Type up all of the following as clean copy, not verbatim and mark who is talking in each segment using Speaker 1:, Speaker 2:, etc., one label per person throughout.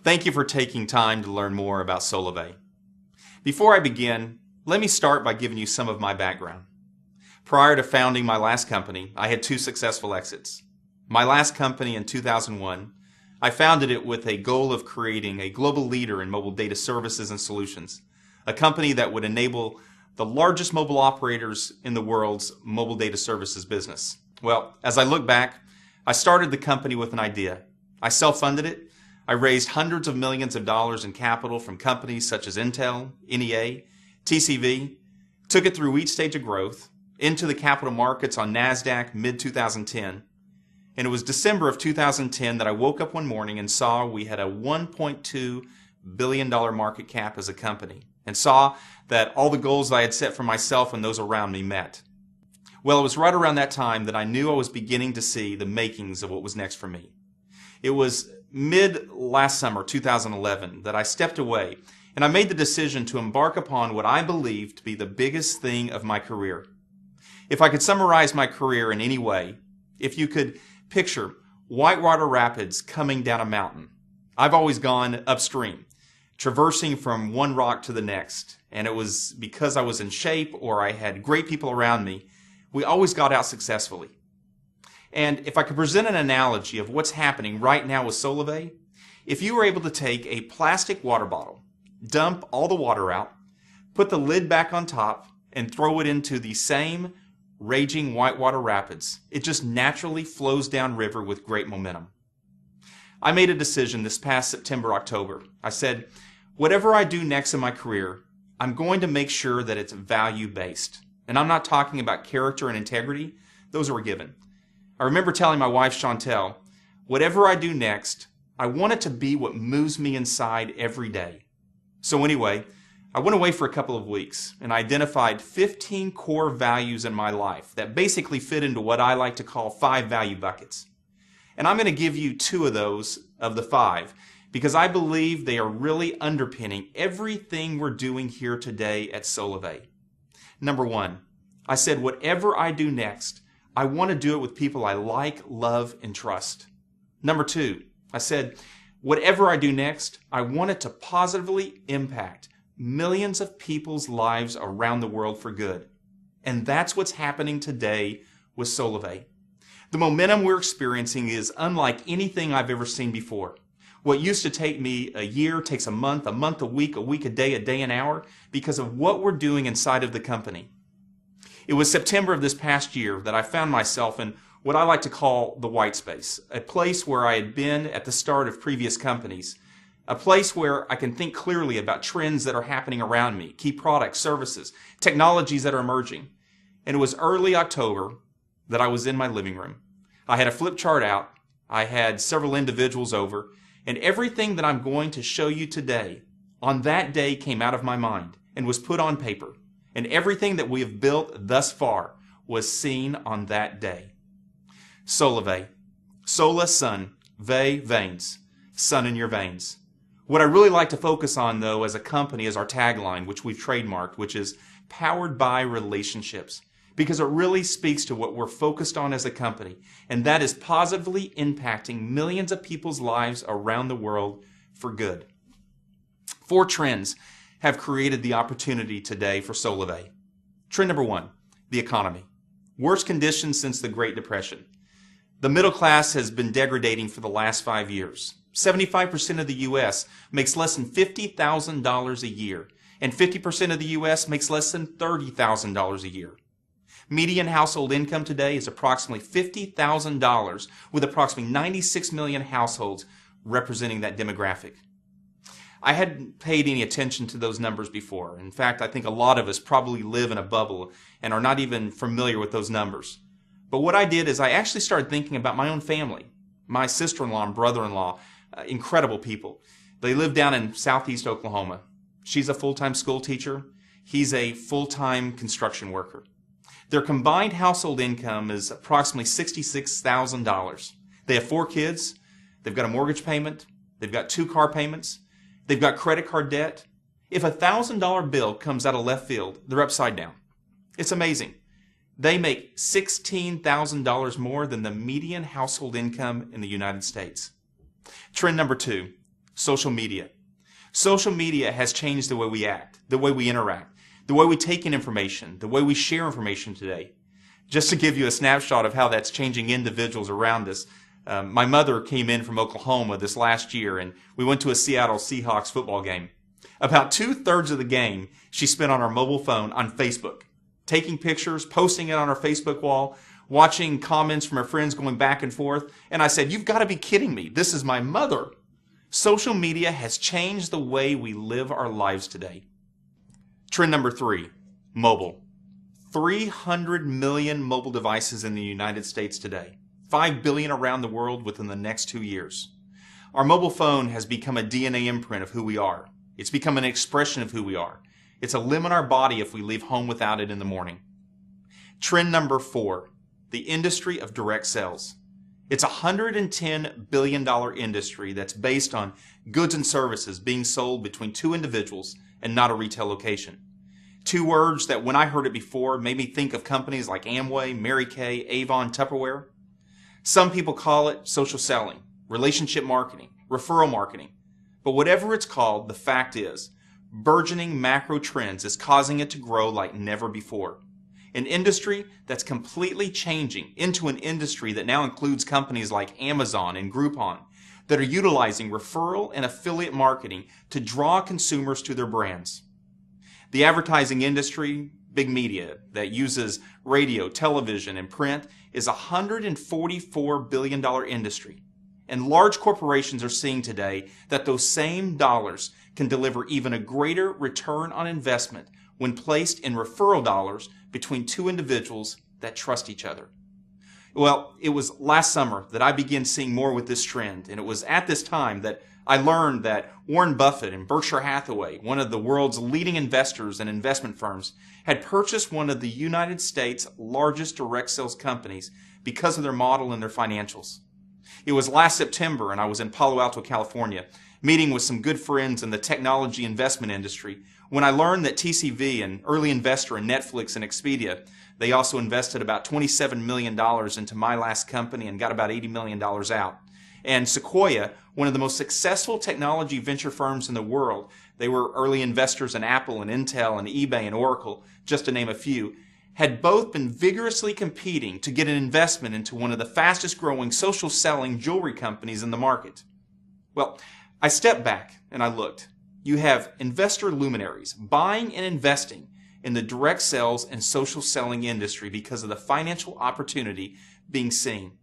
Speaker 1: Thank you for taking time to learn more about Solavei. Before I begin, let me start by giving you some of my background. Prior to founding my last company, I had two successful exits. My last company in 2001, I founded it with a goal of creating a global leader in mobile data services and solutions, a company that would enable the largest mobile operators in the world's mobile data services business. Well, as I look back, I started the company with an idea. I self-funded it. I raised hundreds of millions of dollars in capital from companies such as Intel, NEA, TCV, took it through each stage of growth, into the capital markets on NASDAQ mid-2010. And it was December of 2010 that I woke up one morning and saw we had a $1.2 billion market cap as a company, and saw that all the goals I had set for myself and those around me met. Well, it was right around that time that I knew I was beginning to see the makings of what was next for me. It was mid last summer, 2011, that I stepped away and I made the decision to embark upon what I believed to be the biggest thing of my career. If I could summarize my career in any way, if you could picture whitewater rapids coming down a mountain, I've always gone upstream, traversing from one rock to the next. And it was because I was in shape or I had great people around me, we always got out successfully. And if I could present an analogy of what's happening right now with Solavei, if you were able to take a plastic water bottle, dump all the water out, put the lid back on top, and throw it into the same raging whitewater rapids, it just naturally flows downriver with great momentum. I made a decision this past September, October. I said, whatever I do next in my career, I'm going to make sure that it's value-based. And I'm not talking about character and integrity. Those are a given. I remember telling my wife, Chantel, whatever I do next, I want it to be what moves me inside every day. So anyway, I went away for a couple of weeks and I identified 15 core values in my life that basically fit into what I like to call 5 value buckets. And I'm going to give you 2 of those of the 5 because I believe they are really underpinning everything we're doing here today at Solavei. Number 1, I said whatever I do next, I want to do it with people I like, love, and trust. Number 2, I said, whatever I do next, I want it to positively impact millions of people's lives around the world for good. And that's what's happening today with Solavei. The momentum we're experiencing is unlike anything I've ever seen before. What used to take me a year takes a month a week a day, an hour, because of what we're doing inside of the company. It was September of this past year that I found myself in what I like to call the white space, a place where I had been at the start of previous companies, a place where I can think clearly about trends that are happening around me, key products, services, technologies that are emerging. And it was early October that I was in my living room. I had a flip chart out, I had several individuals over, and everything that I'm going to show you today on that day came out of my mind and was put on paper. And everything that we have built thus far was seen on that day. Solavei. Sola, sun. Vei, veins. Sun in your veins. What I really like to focus on, though, as a company is our tagline, which we've trademarked, which is powered by relationships. Because it really speaks to what we're focused on as a company. And that is positively impacting millions of people's lives around the world for good. 4 trends have created the opportunity today for Solavei. Trend number 1, the economy. Worst conditions since the Great Depression. The middle class has been degrading for the last 5 years. 75% of the U.S. makes less than $50,000 a year, and 50% of the U.S. makes less than $30,000 a year. Median household income today is approximately $50,000, with approximately 96 million households representing that demographic. I hadn't paid any attention to those numbers before. In fact, I think a lot of us probably live in a bubble and are not even familiar with those numbers. But what I did is I actually started thinking about my own family. My sister-in-law and brother-in-law, incredible people. They live down in southeast Oklahoma. She's a full-time school teacher. He's a full-time construction worker. Their combined household income is approximately $66,000. They have 4 kids. They've got a mortgage payment. They've got 2 car payments. They've got credit card debt. If a $1,000 bill comes out of left field, they're upside down. It's amazing. They make $16,000 more than the median household income in the United States. Trend number 2, Social media. Social media has changed the way we act, the way we interact, the way we take in information, the way we share information today. Just to give you a snapshot of how that's changing individuals around us, my mother came in from Oklahoma this last year, and we went to a Seattle Seahawks football game. About 2/3 of the game she spent on her mobile phone on Facebook, taking pictures, posting it on her Facebook wall, watching comments from her friends going back and forth. And I said, "You've got to be kidding me. This is my mother." Social media has changed the way we live our lives today. Trend number 3, mobile. 300 million mobile devices in the United States today. 5 billion around the world within the next 2 years. Our mobile phone has become a DNA imprint of who we are. It's become an expression of who we are. It's a limb in our body if we leave home without it in the morning. Trend number 4, the industry of direct sales. It's a $110 billion industry that's based on goods and services being sold between two individuals and not a retail location. 2 words that when I heard it before made me think of companies like Amway, Mary Kay, Avon, Tupperware. Some people call it social selling, relationship marketing, referral marketing. But whatever it's called, the fact is, burgeoning macro trends is causing it to grow like never before. An industry that's completely changing into an industry that now includes companies like Amazon and Groupon that are utilizing referral and affiliate marketing to draw consumers to their brands. The advertising industry, big media, that uses radio, television, and print is a $144 billion industry. And large corporations are seeing today that those same dollars can deliver even a greater return on investment when placed in referral dollars between two individuals that trust each other. Well, it was last summer that I began seeing more with this trend, and it was at this time that I learned that Warren Buffett and Berkshire Hathaway, one of the world's leading investors and investment firms, had purchased one of the United States' largest direct sales companies because of their model and their financials. It was last September, and I was in Palo Alto, California, meeting with some good friends in the technology investment industry, when I learned that TCV, an early investor in Netflix and Expedia, they also invested about $27 million into my last company and got about $80 million out. And Sequoia, one of the most successful technology venture firms in the world, they were early investors in Apple and Intel and eBay and Oracle, just to name a few, had both been vigorously competing to get an investment into one of the fastest growing social selling jewelry companies in the market. Well, I stepped back and I looked. You have investor luminaries buying and investing in the direct sales and social selling industry because of the financial opportunity being seen.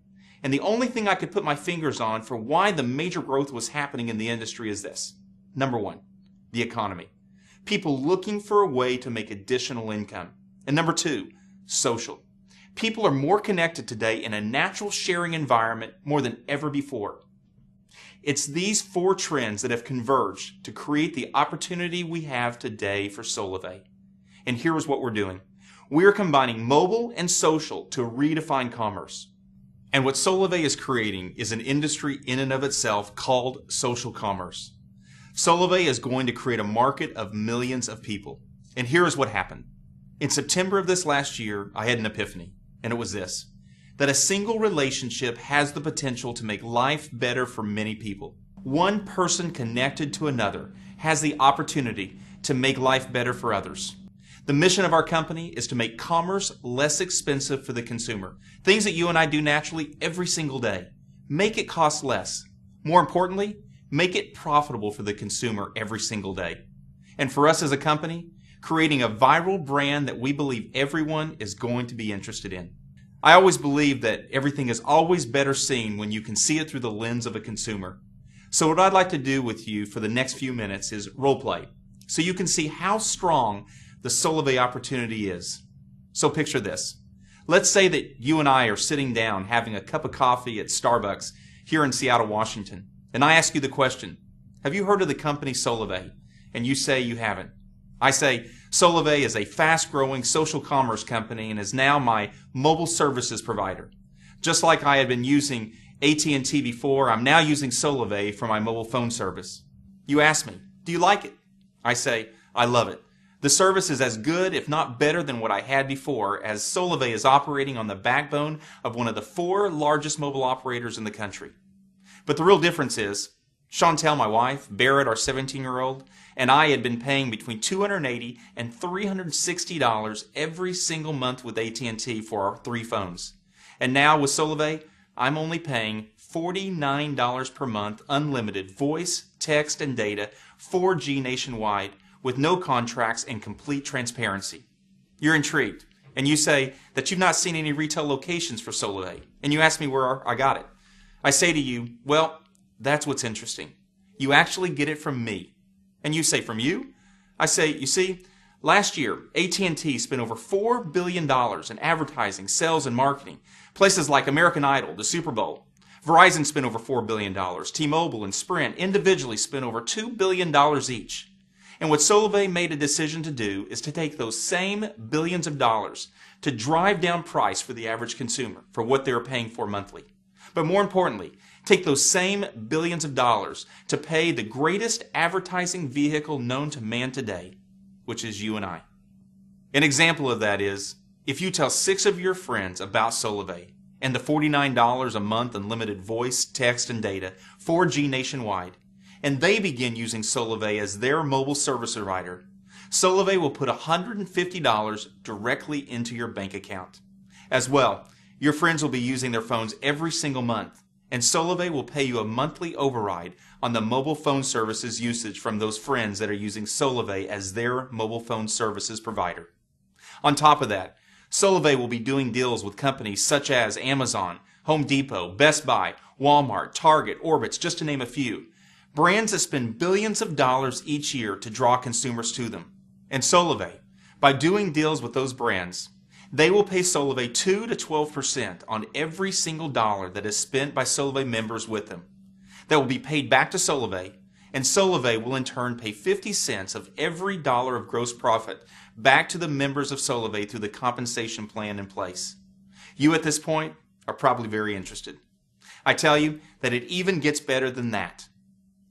Speaker 1: And the only thing I could put my fingers on for why the major growth was happening in the industry is this. Number 1, the economy. People looking for a way to make additional income. And number 2, social. People are more connected today in a natural sharing environment more than ever before. It's these 4 trends that have converged to create the opportunity we have today for Solavei. And here's what we're doing. We're combining mobile and social to redefine commerce. And what Solavei is creating is an industry in and of itself called social commerce. Solavei is going to create a market of millions of people. And here is what happened. In September of this last year, I had an epiphany, and it was this, that a single relationship has the potential to make life better for many people. One person connected to another has the opportunity to make life better for others. The mission of our company is to make commerce less expensive for the consumer. Things that you and I do naturally every single day. Make it cost less. More importantly, make it profitable for the consumer every single day. And for us as a company, creating a viral brand that we believe everyone is going to be interested in. I always believe that everything is always better seen when you can see it through the lens of a consumer. So what I'd like to do with you for the next few minutes is role play, so you can see how strong the Solavei opportunity is. So picture this. Let's say that you and I are sitting down having a cup of coffee at Starbucks here in Seattle, Washington, and I ask you the question, have you heard of the company Solavei? And you say you haven't. I say, Solavei is a fast-growing social commerce company and is now my mobile services provider. Just like I had been using AT&T before, I'm now using Solavei for my mobile phone service. You ask me, do you like it? I say, I love it. The service is as good, if not better, than what I had before, as Solavei is operating on the backbone of one of the 4 largest mobile operators in the country. But the real difference is, Chantel, my wife, Barrett, our 17-year-old, and I had been paying between $280 and $360 every single month with AT&T for our 3 phones. And now with Solavei, I'm only paying $49 per month, unlimited voice, text, and data, 4G nationwide, with no contracts and complete transparency. You're intrigued, and you say that you've not seen any retail locations for Solavei, and you ask me where I got it. I say to you, well, that's what's interesting. You actually get it from me. And you say, from you? I say, you see, last year, AT&T spent over $4 billion in advertising, sales, and marketing. Places like American Idol, the Super Bowl. Verizon spent over $4 billion. T-Mobile and Sprint individually spent over $2 billion each. And what Solavei made a decision to do is to take those same billions of dollars to drive down price for the average consumer for what they're paying for monthly. But more importantly, take those same billions of dollars to pay the greatest advertising vehicle known to man today, which is you and I. An example of that is, if you tell 6 of your friends about Solavei and the $49 a month unlimited voice, text, and data, 4G nationwide, and they begin using Solavei as their mobile service provider, Solavei will put $150 directly into your bank account. As well, your friends will be using their phones every single month, and Solavei will pay you a monthly override on the mobile phone services usage from those friends that are using Solavei as their mobile phone services provider. On top of that, Solavei will be doing deals with companies such as Amazon, Home Depot, Best Buy, Walmart, Target, Orbitz, just to name a few. Brands that spend billions of dollars each year to draw consumers to them. And Solavei, by doing deals with those brands, they will pay Solavei 2 to 12% on every single dollar that is spent by Solavei members with them. That will be paid back to Solavei, and Solavei will in turn pay 50 cents of every dollar of gross profit back to the members of Solavei through the compensation plan in place. You at this point are probably very interested. I tell you that it even gets better than that.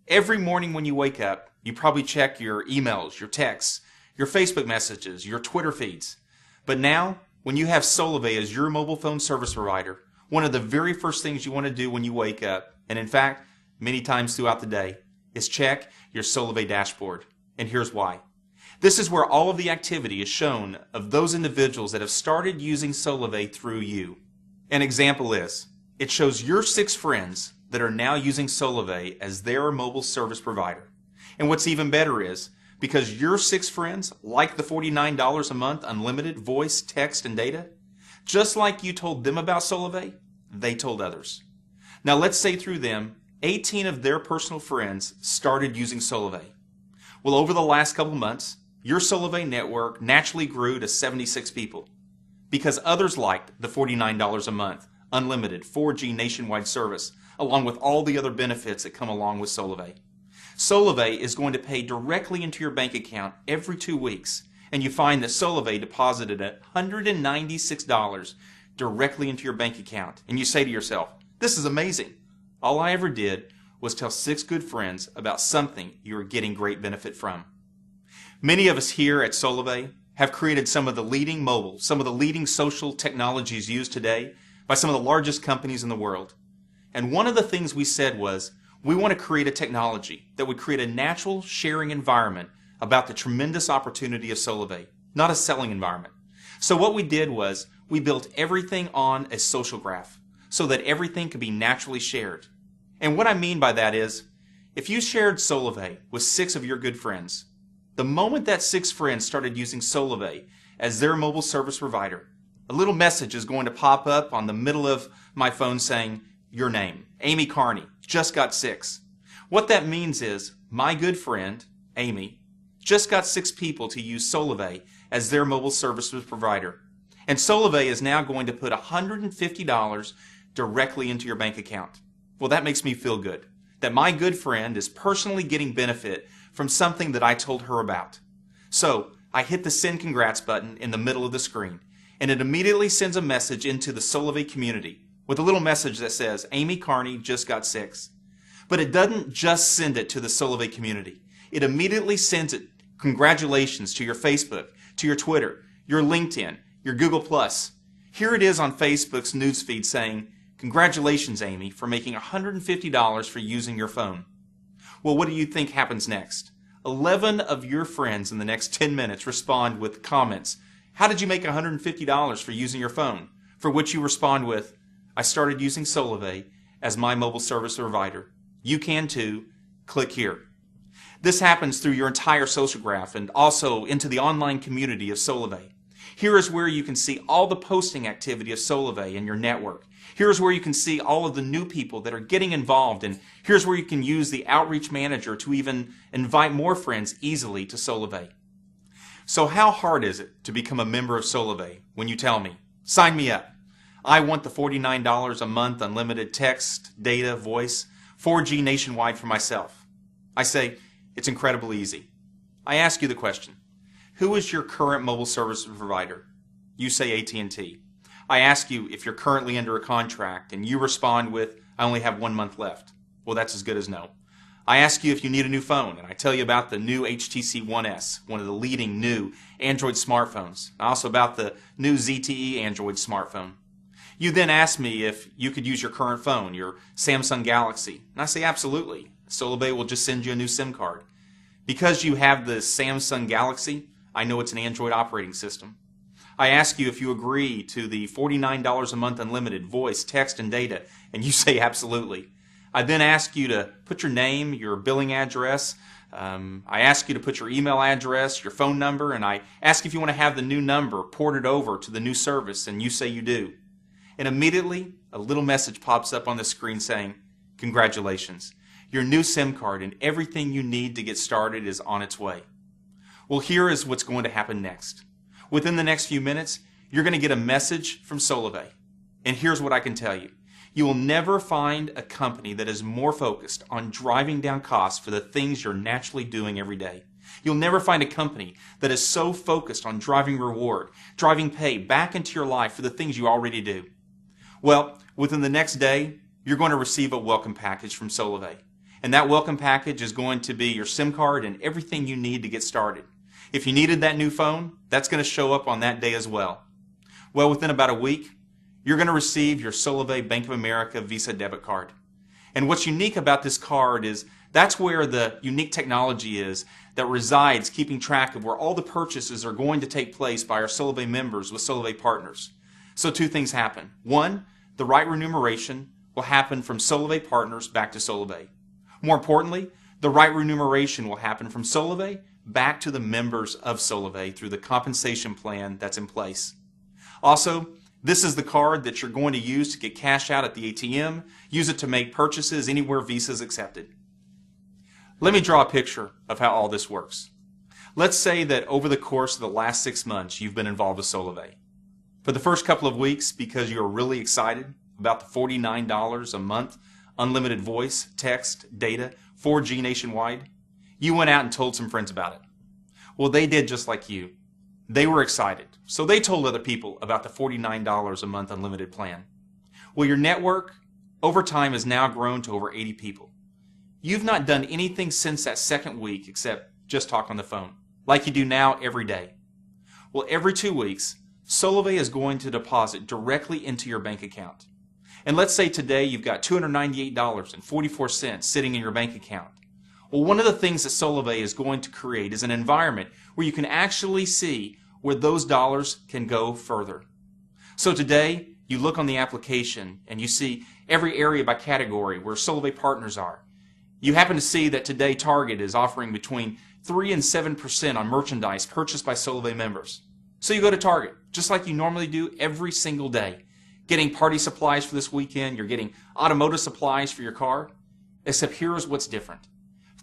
Speaker 1: Every morning when you wake up, you probably check your emails, your texts, your Facebook messages, your Twitter feeds. But now, when you have Solavei as your mobile phone service provider, one of the very first things you want to do when you wake up, and in fact, many times throughout the day, is check your Solavei dashboard. And here's why. This is where all of the activity is shown of those individuals that have started using Solavei through you. An example is, it shows your 6 friends that are now using Solavei as their mobile service provider. And what's even better is, because your 6 friends like the $49 a month unlimited voice, text, and data, just like you told them about Solavei, they told others. Now let's say through them, 18 of their personal friends started using Solavei. Well, over the last couple months, your Solavei network naturally grew to 76 people because others liked the $49 a month unlimited 4G nationwide service, along with all the other benefits that come along with Solavei. Solavei is going to pay directly into your bank account every 2 weeks, and you find that Solavei deposited $196 directly into your bank account. And you say to yourself, this is amazing. All I ever did was tell 6 good friends about something you are getting great benefit from. Many of us here at Solavei have created some of the leading mobile, some of the leading social technologies used today by some of the largest companies in the world. And one of the things we said was, we want to create a technology that would create a natural sharing environment about the tremendous opportunity of Solavei, not a selling environment. So what we did was we built everything on a social graph so that everything could be naturally shared. And what I mean by that is, if you shared Solavei with 6 of your good friends, the moment that 6 friends started using Solavei as their mobile service provider, a little message is going to pop up on the middle of my phone saying, your name, Amy Carney, just got 6. What that means is my good friend, Amy, just got 6 people to use Solavei as their mobile services provider. And Solavei is now going to put $150 directly into your bank account. Well, that makes me feel good, that my good friend is personally getting benefit from something that I told her about. So I hit the send congrats button in the middle of the screen, and it immediately sends a message into the Solavei community with a little message that says, Amy Carney just got 6. But it doesn't just send it to the Solavei community. It immediately sends it, congratulations, to your Facebook, to your Twitter, your LinkedIn, your Google+. Here it is on Facebook's newsfeed saying, congratulations, Amy, for making $150 for using your phone. Well, what do you think happens next? 11 of your friends in the next 10 minutes respond with comments. How did you make $150 for using your phone? For which you respond with, I started using Solavei as my mobile service provider. You can too. Click here. This happens through your entire social graph and also into the online community of Solavei. Here is where you can see all the posting activity of Solavei in your network. Here's where you can see all of the new people that are getting involved, and here's where you can use the outreach manager to even invite more friends easily to Solavei. So how hard is it to become a member of Solavei when you tell me, sign me up? I want the $49 a month unlimited text, data, voice, 4G nationwide for myself. I say, it's incredibly easy. I ask you the question, who is your current mobile service provider? You say AT&T. I ask you if you're currently under a contract and you respond with, I only have 1 month left. Well, that's as good as no. I ask you if you need a new phone, and I tell you about the new HTC One S, one of the leading new Android smartphones. Also about the new ZTE Android smartphone. You then ask me if you could use your current phone, your Samsung Galaxy. And I say absolutely. Solavei will just send you a new SIM card. Because you have the Samsung Galaxy, I know it's an Android operating system. I ask you if you agree to the $49 a month unlimited voice, text, and data, and you say absolutely. I then ask you to put your name, your billing address. I ask you to put your email address, your phone number, and I ask if you want to have the new number ported over to the new service, and you say you do. And immediately, a little message pops up on the screen saying, congratulations. Your new SIM card and everything you need to get started is on its way. Well, here is what's going to happen next. Within the next few minutes, you're going to get a message from Solavei. And here's what I can tell you. You will never find a company that is more focused on driving down costs for the things you're naturally doing every day. You'll never find a company that is so focused on driving reward, driving pay back into your life for the things you already do. Well, within the next day, you're going to receive a welcome package from Solavei. And that welcome package is going to be your SIM card and everything you need to get started. If you needed that new phone, that's going to show up on that day as well. Well, within about a week, you're going to receive your Solavei Bank of America Visa debit card. And what's unique about this card is that's where the unique technology is that resides keeping track of where all the purchases are going to take place by our Solavei members with Solavei partners. So two things happen. One, the right remuneration will happen from Solavei partners back to Solavei. More importantly, the right remuneration will happen from Solavei back to the members of Solavei through the compensation plan that's in place. Also, this is the card that you're going to use to get cash out at the ATM, use it to make purchases anywhere Visa is accepted. Let me draw a picture of how all this works. Let's say that over the course of the last 6 months, you've been involved with Solavei. For the first couple of weeks, because you're really excited about the $49 a month, unlimited voice, text, data, 4G nationwide, you went out and told some friends about it. Well, they did just like you. They were excited, so they told other people about the $49 a month unlimited plan. Well, your network over time has now grown to over 80 people. You've not done anything since that second week except just talk on the phone, like you do now every day. Well, every 2 weeks, Solavei is going to deposit directly into your bank account. And let's say today you've got $298.44 sitting in your bank account. Well, one of the things that Solavei is going to create is an environment where you can actually see where those dollars can go further. So today, you look on the application and you see every area by category where Solavei partners are. You happen to see that today Target is offering between 3 and 7% on merchandise purchased by Solavei members. So you go to Target, just like you normally do every single day. Getting party supplies for this weekend, you're getting automotive supplies for your car, except here's what's different.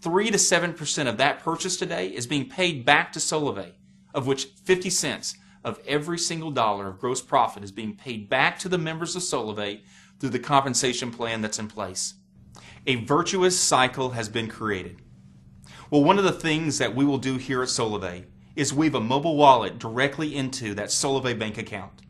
Speaker 1: 3 to 7% of that purchase today is being paid back to Solavei, of which 50 cents of every single dollar of gross profit is being paid back to the members of Solavei through the compensation plan that's in place. A virtuous cycle has been created. Well, one of the things that we will do here at Solavei is weave a mobile wallet directly into that Solavei bank account.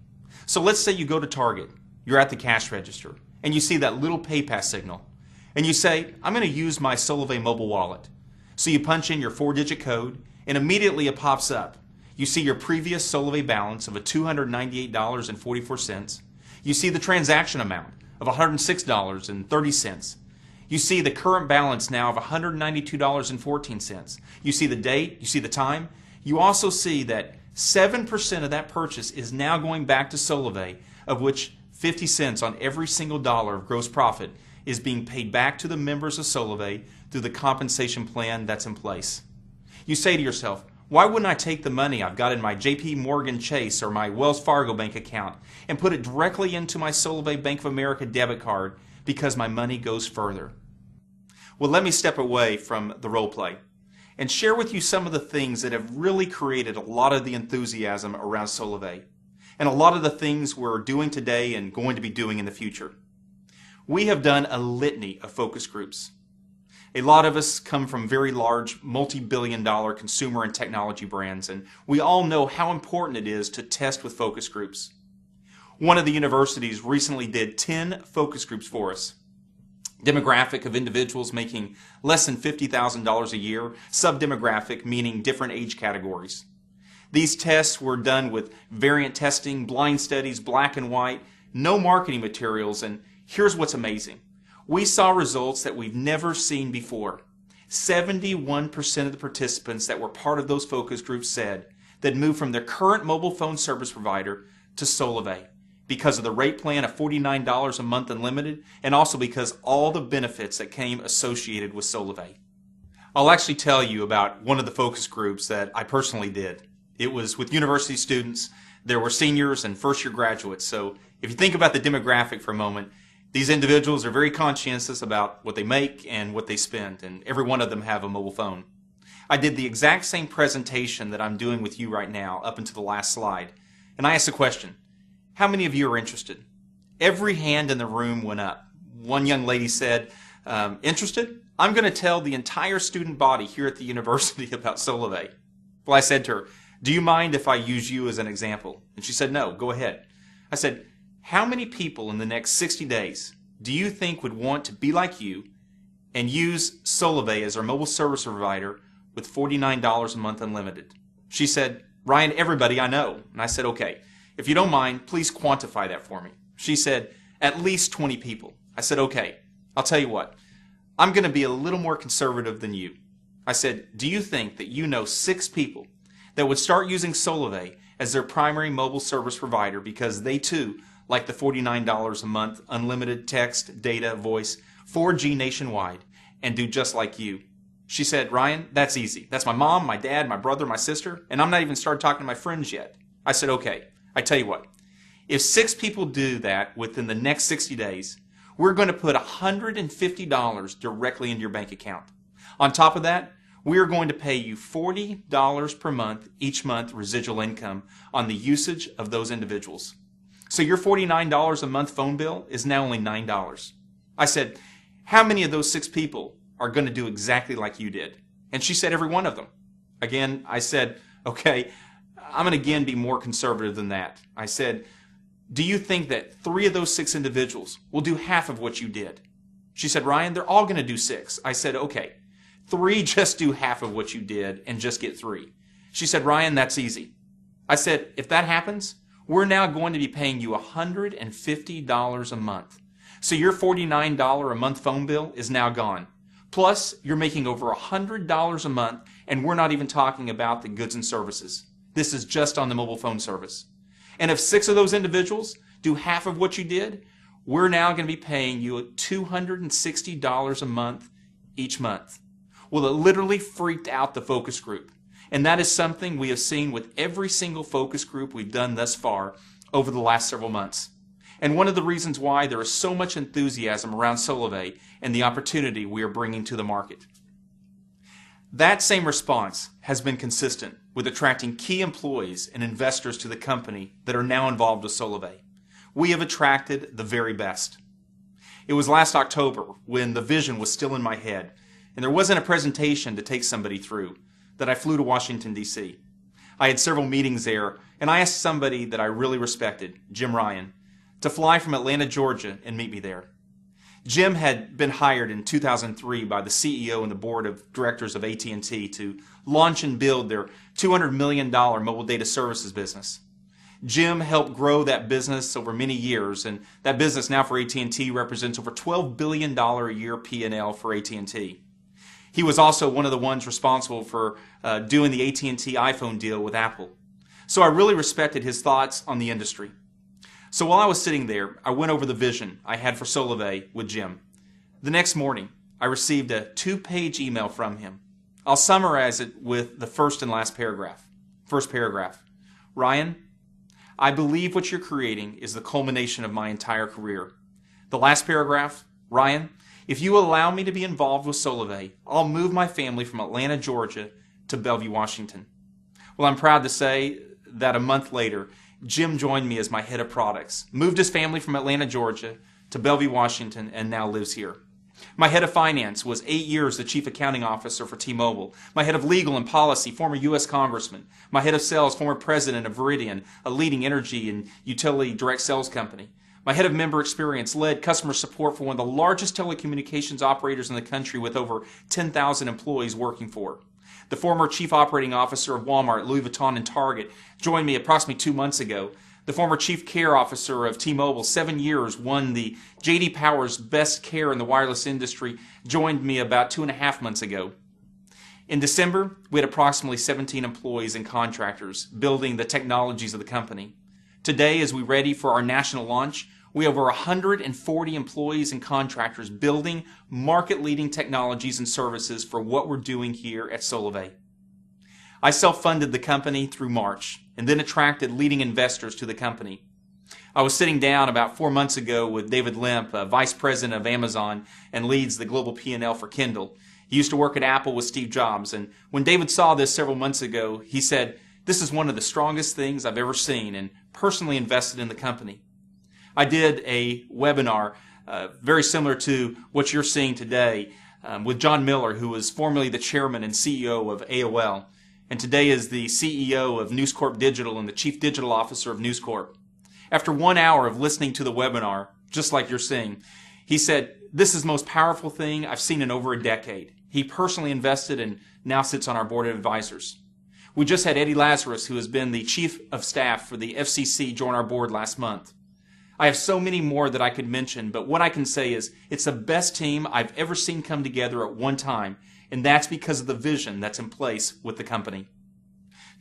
Speaker 1: So let's say you go to Target, you're at the cash register, and you see that little PayPass signal. And you say, I'm going to use my Solavei mobile wallet. So you punch in your 4-digit code, and immediately it pops up. You see your previous Solavei balance of $298.44. You see the transaction amount of $106.30. You see the current balance now of $192.14. You see the date, you see the time. You also see that 7% of that purchase is now going back to Solavei, of which 50 cents on every single dollar of gross profit is being paid back to the members of Solavei through the compensation plan that's in place. You say to yourself, why wouldn't I take the money I've got in my JP Morgan Chase or my Wells Fargo bank account and put it directly into my Solavei Bank of America debit card because my money goes further? Well, let me step away from the role play and share with you some of the things that have really created a lot of the enthusiasm around Solavei and a lot of the things we're doing today and going to be doing in the future. We have done a litany of focus groups. A lot of us come from very large, multi-billion-dollar consumer and technology brands, and we all know how important it is to test with focus groups. One of the universities recently did 10 focus groups for us. Demographic of individuals making less than $50,000 a year, subdemographic meaning different age categories. These tests were done with variant testing, blind studies, black and white, no marketing materials, and here's what's amazing. We saw results that we've never seen before. 71% of the participants that were part of those focus groups said they'd moved from their current mobile phone service provider to Solavei because of the rate plan of $49 a month unlimited, and also because all the benefits that came associated with Solavei. I'll actually tell you about one of the focus groups that I personally did. It was with university students. There were seniors and first-year graduates. So if you think about the demographic for a moment, these individuals are very conscientious about what they make and what they spend, and every one of them have a mobile phone. I did the exact same presentation that I'm doing with you right now up until the last slide, and I asked the question, how many of you are interested? Every hand in the room went up. One young lady said, interested? I'm going to tell the entire student body here at the university about Solavei. Well, I said to her, do you mind if I use you as an example? And she said, no, go ahead. I said, how many people in the next 60 days do you think would want to be like you and use Solavei as our mobile service provider with $49 a month unlimited? She said, Ryan, everybody I know. And I said, okay, if you don't mind, please quantify that for me. She said, at least 20 people. I said, okay, I'll tell you what, I'm going to be a little more conservative than you. I said, do you think that you know 6 people that would start using Solavei as their primary mobile service provider because they too like the $49 a month, unlimited text, data, voice, 4G nationwide, and do just like you? She said, Ryan, that's easy. That's my mom, my dad, my brother, my sister, and I'm not even started talking to my friends yet. I said, okay, I tell you what, if 6 people do that within the next 60 days, we're going to put $150 directly into your bank account. On top of that, we are going to pay you $40 per month, each month residual income on the usage of those individuals. So your $49 a month phone bill is now only $9. I said, how many of those 6 people are going to do exactly like you did? And she said, every one of them. Again, I said, okay, I'm going to again be more conservative than that. I said, do you think that 3 of those 6 individuals will do half of what you did? She said, Ryan, they're all going to do 6. I said, okay, 3 just do half of what you did and just get 3. She said, Ryan, that's easy. I said, if that happens, we're now going to be paying you $150 a month. So your $49 a month phone bill is now gone. Plus, you're making over $100 a month, and we're not even talking about the goods and services. This is just on the mobile phone service. And if 6 of those individuals do half of what you did, we're now going to be paying you $260 a month each month. Well, it literally freaked out the focus group. And that is something we have seen with every single focus group we've done thus far over the last several months. And one of the reasons why there is so much enthusiasm around Solavei and the opportunity we are bringing to the market. That same response has been consistent with attracting key employees and investors to the company that are now involved with Solavei. We have attracted the very best. It was last October when the vision was still in my head and there wasn't a presentation to take somebody through that I flew to Washington, D.C. I had several meetings there, and I asked somebody that I really respected, Jim Ryan, to fly from Atlanta, Georgia, and meet me there. Jim had been hired in 2003 by the CEO and the board of directors of AT&T to launch and build their $200 million mobile data services business. Jim helped grow that business over many years, and that business now for AT&T represents over $12 billion a year P&L for AT&T. He was also one of the ones responsible for doing the AT&T iPhone deal with Apple. So I really respected his thoughts on the industry. So while I was sitting there, I went over the vision I had for Solavei with Jim. The next morning, I received a 2-page email from him. I'll summarize it with the first and last paragraph. First paragraph. Ryan, I believe what you're creating is the culmination of my entire career. The last paragraph. Ryan, if you allow me to be involved with Solavei, I'll move my family from Atlanta, Georgia to Bellevue, Washington. Well, I'm proud to say that a month later, Jim joined me as my head of products, moved his family from Atlanta, Georgia to Bellevue, Washington, and now lives here. My head of finance was 8 years the chief accounting officer for T-Mobile. My head of legal and policy, former U.S. congressman. My head of sales, former president of Veridian, a leading energy and utility direct sales company. My head of member experience led customer support for one of the largest telecommunications operators in the country with over 10,000 employees working for it. The former chief operating officer of Walmart, Louis Vuitton, and Target joined me approximately 2 months ago. The former chief care officer of T-Mobile, 7 years, won the J.D. Power's Best Care in the Wireless Industry, joined me about 2.5 months ago. In December, we had approximately 17 employees and contractors building the technologies of the company. Today, as we ready for our national launch, we have over 140 employees and contractors building market-leading technologies and services for what we're doing here at Solavei. I self-funded the company through March and then attracted leading investors to the company. I was sitting down about 4 months ago with David Limp, Vice President of Amazon and leads the global P&L for Kindle. He used to work at Apple with Steve Jobs, and when David saw this several months ago, he said, "This is one of the strongest things I've ever seen," and personally invested in the company. I did a webinar very similar to what you're seeing today with John Miller, who was formerly the chairman and CEO of AOL, and today is the CEO of News Corp Digital and the Chief Digital Officer of News Corp. After 1 hour of listening to the webinar, just like you're seeing, he said, "This is the most powerful thing I've seen in over a decade." He personally invested and now sits on our board of advisors. We just had Eddie Lazarus, who has been the Chief of Staff for the FCC, join our board last month. I have so many more that I could mention, but what I can say is it's the best team I've ever seen come together at one time, and that's because of the vision that's in place with the company.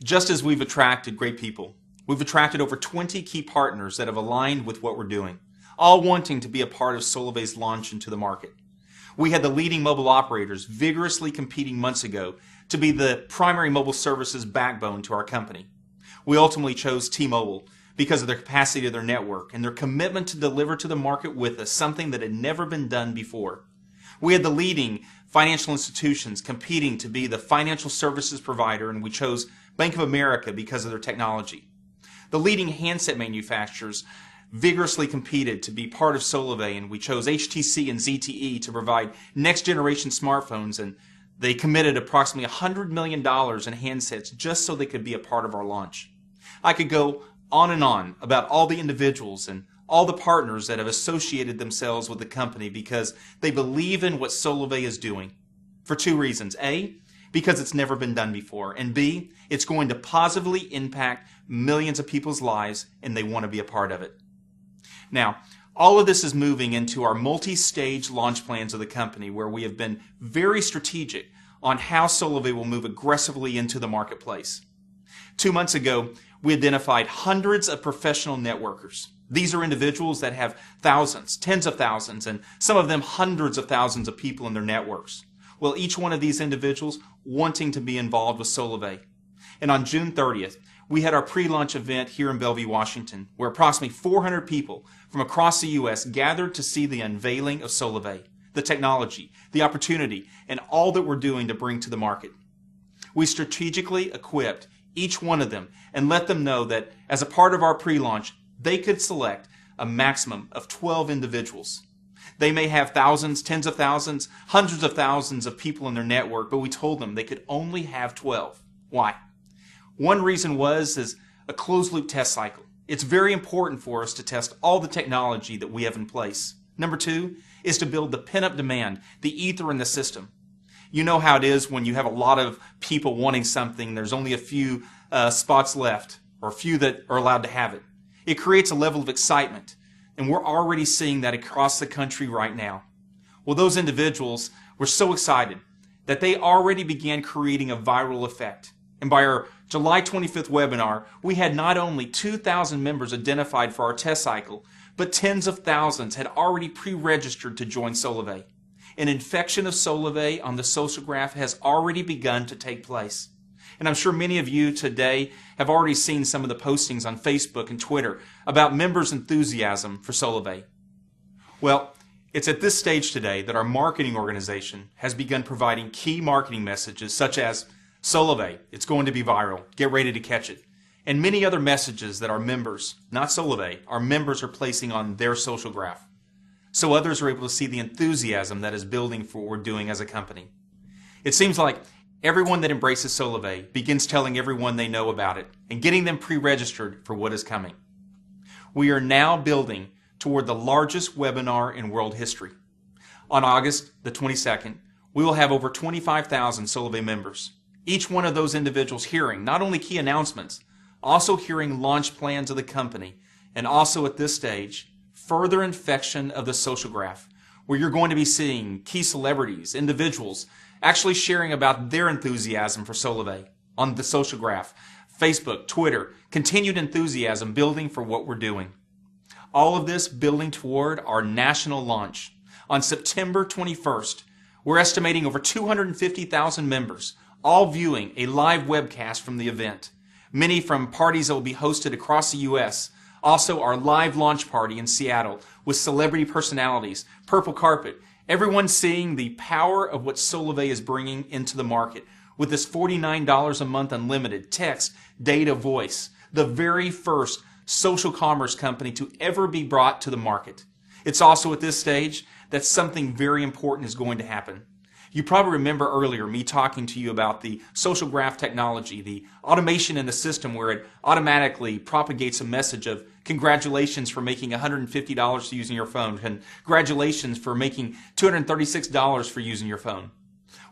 Speaker 1: Just as we've attracted great people, we've attracted over 20 key partners that have aligned with what we're doing, all wanting to be a part of Solavei's launch into the market. We had the leading mobile operators vigorously competing months ago to be the primary mobile services backbone to our company. We ultimately chose T-Mobile because of their capacity of their network and their commitment to deliver to the market with us something that had never been done before. We had the leading financial institutions competing to be the financial services provider, and we chose Bank of America because of their technology. The leading handset manufacturers vigorously competed to be part of Solavei, and we chose HTC and ZTE to provide next-generation smartphones, and they committed approximately $100 million in handsets just so they could be a part of our launch. I could go on and on about all the individuals and all the partners that have associated themselves with the company because they believe in what Solavei is doing for 2 reasons. A, because it's never been done before, and B, it's going to positively impact millions of people's lives and they want to be a part of it. Now, all of this is moving into our multi-stage launch plans of the company where we have been very strategic on how Solavei will move aggressively into the marketplace. 2 months ago, we identified hundreds of professional networkers. These are individuals that have thousands, tens of thousands, and some of them hundreds of thousands of people in their networks. Well, each one of these individuals wanting to be involved with Solavei. And on June 30th, we had our pre-launch event here in Bellevue, Washington, where approximately 400 people from across the U.S. gathered to see the unveiling of Solavei, the technology, the opportunity, and all that we're doing to bring to the market. We strategically equipped each one of them and let them know that as a part of our pre-launch, they could select a maximum of 12 individuals. They may have thousands, tens of thousands, hundreds of thousands of people in their network, but we told them they could only have 12. Why? One reason is a closed-loop test cycle. It's very important for us to test all the technology that we have in place. Number 2 is to build the pent-up demand, the ether in the system. You know how it is when you have a lot of people wanting something, there's only a few spots left. or a few that are allowed to have it. It creates a level of excitement, and we're already seeing that across the country right now. Well, those individuals were so excited that they already began creating a viral effect. And by our July 25th webinar, we had not only 2,000 members identified for our test cycle, but tens of thousands had already pre-registered to join Solavei. An infection of Solavei on the social graph has already begun to take place. And I'm sure many of you today have already seen some of the postings on Facebook and Twitter about members' enthusiasm for Solavei. Well, it's at this stage today that our marketing organization has begun providing key marketing messages such as Solavei, it's going to be viral, get ready to catch it, and many other messages that our members, not Solavei, our members are placing on their social graph, so others are able to see the enthusiasm that is building for what we're doing as a company. It seems like everyone that embraces Solavei begins telling everyone they know about it and getting them pre-registered for what is coming. We are now building toward the largest webinar in world history. On August the 22nd, we will have over 25,000 Solavei members. Each one of those individuals hearing not only key announcements, also hearing launch plans of the company, and also at this stage, further infection of the social graph, where you're going to be seeing key celebrities, individuals, actually sharing about their enthusiasm for Solavei on the social graph, Facebook, Twitter, continued enthusiasm building for what we're doing. All of this building toward our national launch. On September 21st, we're estimating over 250,000 members, all viewing a live webcast from the event. Many from parties that will be hosted across the U.S., also our live launch party in Seattle with celebrity personalities, purple carpet, everyone seeing the power of what Solavei is bringing into the market with this $49 a month unlimited text, data, voice, the very first social commerce company to ever be brought to the market. It's also at this stage that something very important is going to happen. You probably remember earlier me talking to you about the social graph technology, the automation in the system where it automatically propagates a message of congratulations for making $150 for using your phone, congratulations for making $236 for using your phone.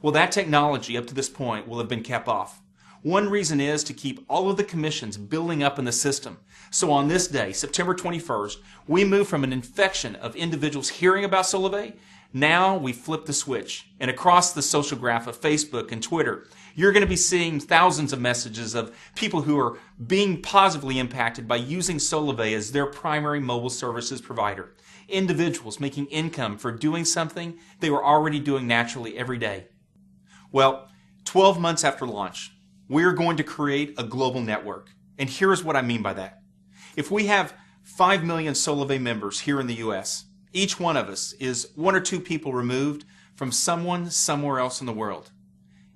Speaker 1: Well, that technology up to this point will have been kept off. One reason is to keep all of the commissions building up in the system. So on this day, September 21st, we move from an infection of individuals hearing about Solavei. Now we flip the switch, and across the social graph of Facebook and Twitter, you're going to be seeing thousands of messages of people who are being positively impacted by using Solavei as their primary mobile services provider. Individuals making income for doing something they were already doing naturally every day. Well, 12 months after launch, we are going to create a global network. And here's what I mean by that. If we have 5 million Solavei members here in the U.S., each one of us is one or two people removed from someone somewhere else in the world.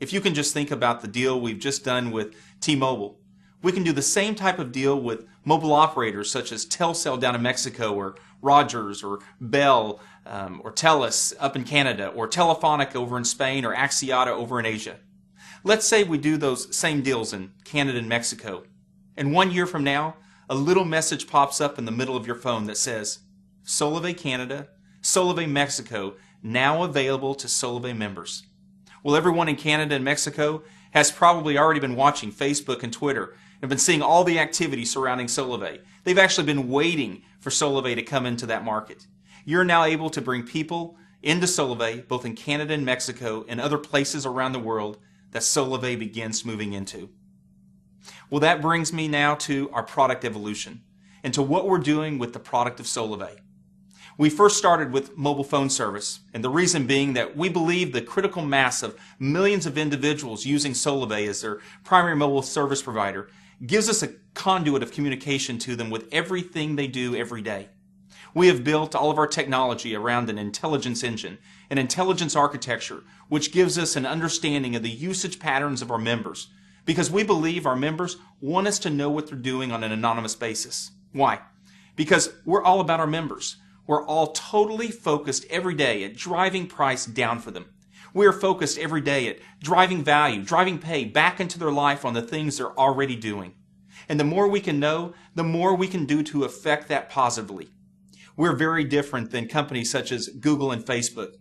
Speaker 1: If you can just think about the deal we've just done with T-Mobile, we can do the same type of deal with mobile operators such as Telcel down in Mexico, or Rogers, or Bell, or Telus up in Canada, or Telefonica over in Spain, or Axiata over in Asia. Let's say we do those same deals in Canada and Mexico, and 1 year from now, a little message pops up in the middle of your phone that says, Solavei Canada, Solavei Mexico, now available to Solavei members. Well, everyone in Canada and Mexico has probably already been watching Facebook and Twitter and been seeing all the activity surrounding Solavei. They've actually been waiting for Solavei to come into that market. You're now able to bring people into Solavei, both in Canada and Mexico and other places around the world that Solavei begins moving into. Well, that brings me now to our product evolution and to what we're doing with the product of Solavei. We first started with mobile phone service, and the reason being that we believe the critical mass of millions of individuals using Solavei as their primary mobile service provider gives us a conduit of communication to them with everything they do every day. We have built all of our technology around an intelligence engine, an intelligence architecture, which gives us an understanding of the usage patterns of our members, because we believe our members want us to know what they're doing on an anonymous basis. Why? Because we're all about our members. We're all totally focused every day at driving price down for them. We are focused every day at driving value, driving pay back into their life on the things they're already doing. And the more we can know, the more we can do to affect that positively. We're very different than companies such as Google and Facebook.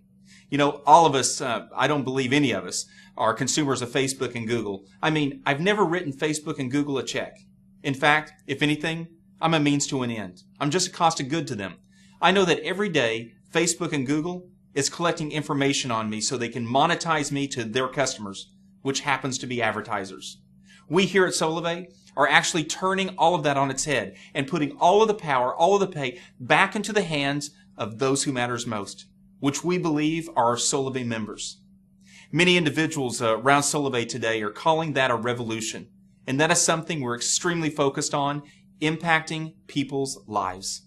Speaker 1: You know, all of us, I don't believe any of us, are consumers of Facebook and Google. I mean, I've never written Facebook and Google a check. In fact, if anything, I'm a means to an end. I'm just a cost of good to them. I know that every day, Facebook and Google is collecting information on me so they can monetize me to their customers, which happens to be advertisers. We here at Solavei are actually turning all of that on its head and putting all of the power, all of the pay back into the hands of those who matters most, which we believe are our Solavei members. Many individuals around Solavei today are calling that a revolution, and that is something we're extremely focused on, impacting people's lives.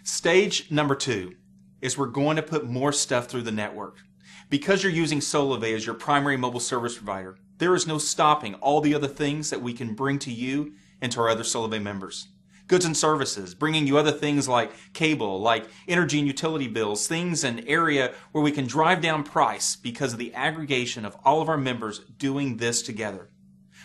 Speaker 1: Stage number 2 is we're going to put more stuff through the network. Because you're using Solavei as your primary mobile service provider, there is no stopping all the other things that we can bring to you and to our other Solavei members. Goods and services, bringing you other things like cable, like energy and utility bills, things in an area where we can drive down price because of the aggregation of all of our members doing this together.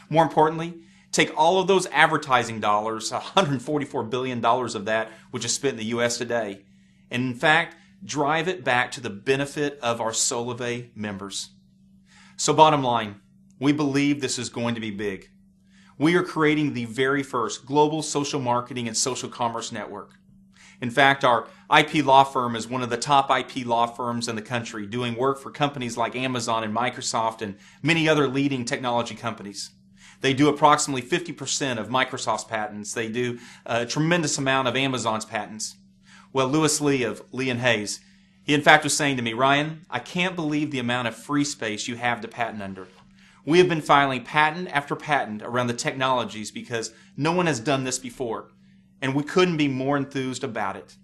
Speaker 1: More importantly, take all of those advertising dollars, $144 billion of that, which is spent in the U.S. today, and in fact, drive it back to the benefit of our Solavei members. So bottom line, we believe this is going to be big. We are creating the very first global social marketing and social commerce network. In fact, our IP law firm is one of the top IP law firms in the country, doing work for companies like Amazon and Microsoft and many other leading technology companies. They do approximately 50% of Microsoft's patents. They do a tremendous amount of Amazon's patents. Well, Lewis Lee of Lee & Hayes, he in fact was saying to me, Ryan, I can't believe the amount of free space you have to patent under. We have been filing patent after patent around the technologies because no one has done this before, and we couldn't be more enthused about it.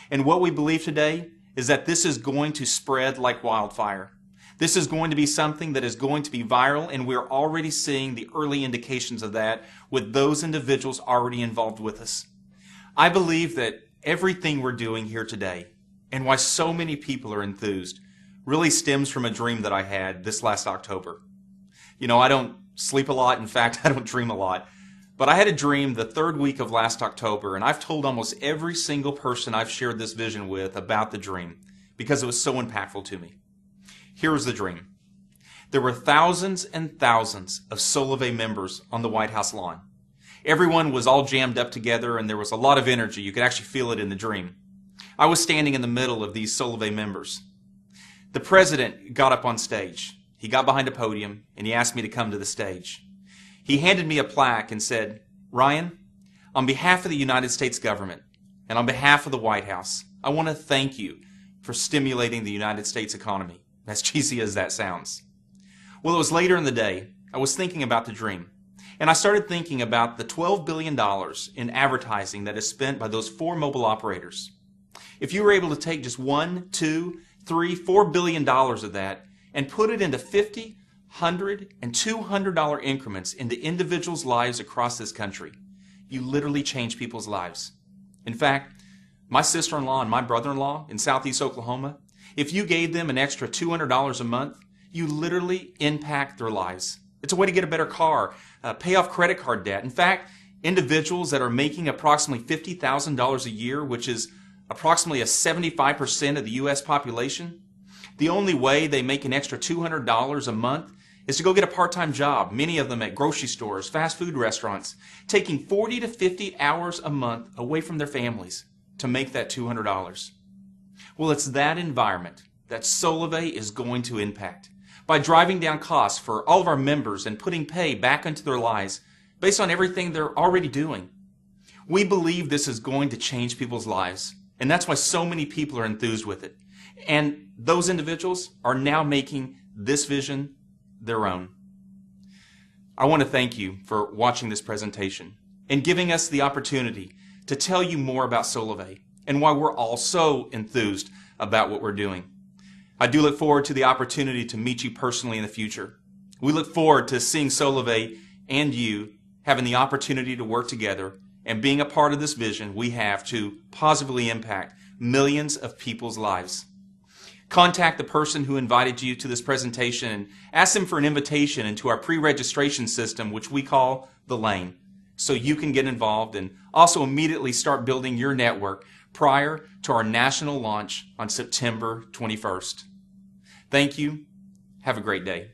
Speaker 1: And what we believe today is that this is going to spread like wildfire. This is going to be something that is going to be viral, and we're already seeing the early indications of that with those individuals already involved with us. I believe that everything we're doing here today, and why so many people are enthused, really stems from a dream that I had this last October. You know, I don't sleep a lot. In fact, I don't dream a lot. But I had a dream the 3rd week of last October, and I've told almost every single person I've shared this vision with about the dream because it was so impactful to me. Here was the dream. There were thousands and thousands of Solavei members on the White House lawn. Everyone was all jammed up together, and there was a lot of energy. You could actually feel it in the dream. I was standing in the middle of these Solavei members. The president got up on stage. He got behind a podium, and he asked me to come to the stage. He handed me a plaque and said, Ryan, on behalf of the United States government and on behalf of the White House, I want to thank you for stimulating the United States economy, as cheesy as that sounds. Well, it was later in the day. I was thinking about the dream, and I started thinking about the $12 billion in advertising that is spent by those 4 mobile operators. If you were able to take just $1, $2, $3, $4 billion of that and put it into $50, $100, and $200 increments into individuals' lives across this country, you literally change people's lives. In fact, my sister-in-law and my brother-in-law in Southeast Oklahoma, if you gave them an extra $200 a month, you literally impact their lives. It's a way to get a better car, pay off credit card debt. In fact, individuals that are making approximately $50,000 a year, which is approximately a 75% of the U.S. population, the only way they make an extra $200 a month is to go get a part-time job, many of them at grocery stores, fast food restaurants, taking 40 to 50 hours a month away from their families to make that $200. Well, it's that environment that Solavei is going to impact by driving down costs for all of our members and putting pay back into their lives based on everything they're already doing. We believe this is going to change people's lives, and that's why so many people are enthused with it. And those individuals are now making this vision their own. I want to thank you for watching this presentation and giving us the opportunity to tell you more about Solavei and why we're all so enthused about what we're doing. I do look forward to the opportunity to meet you personally in the future. We look forward to seeing Solavei and you having the opportunity to work together and being a part of this vision we have to positively impact millions of people's lives. Contact the person who invited you to this presentation and ask them for an invitation into our pre-registration system, which we call The Lane, so you can get involved and also immediately start building your network prior to our national launch on September 21st. Thank you. Have a great day.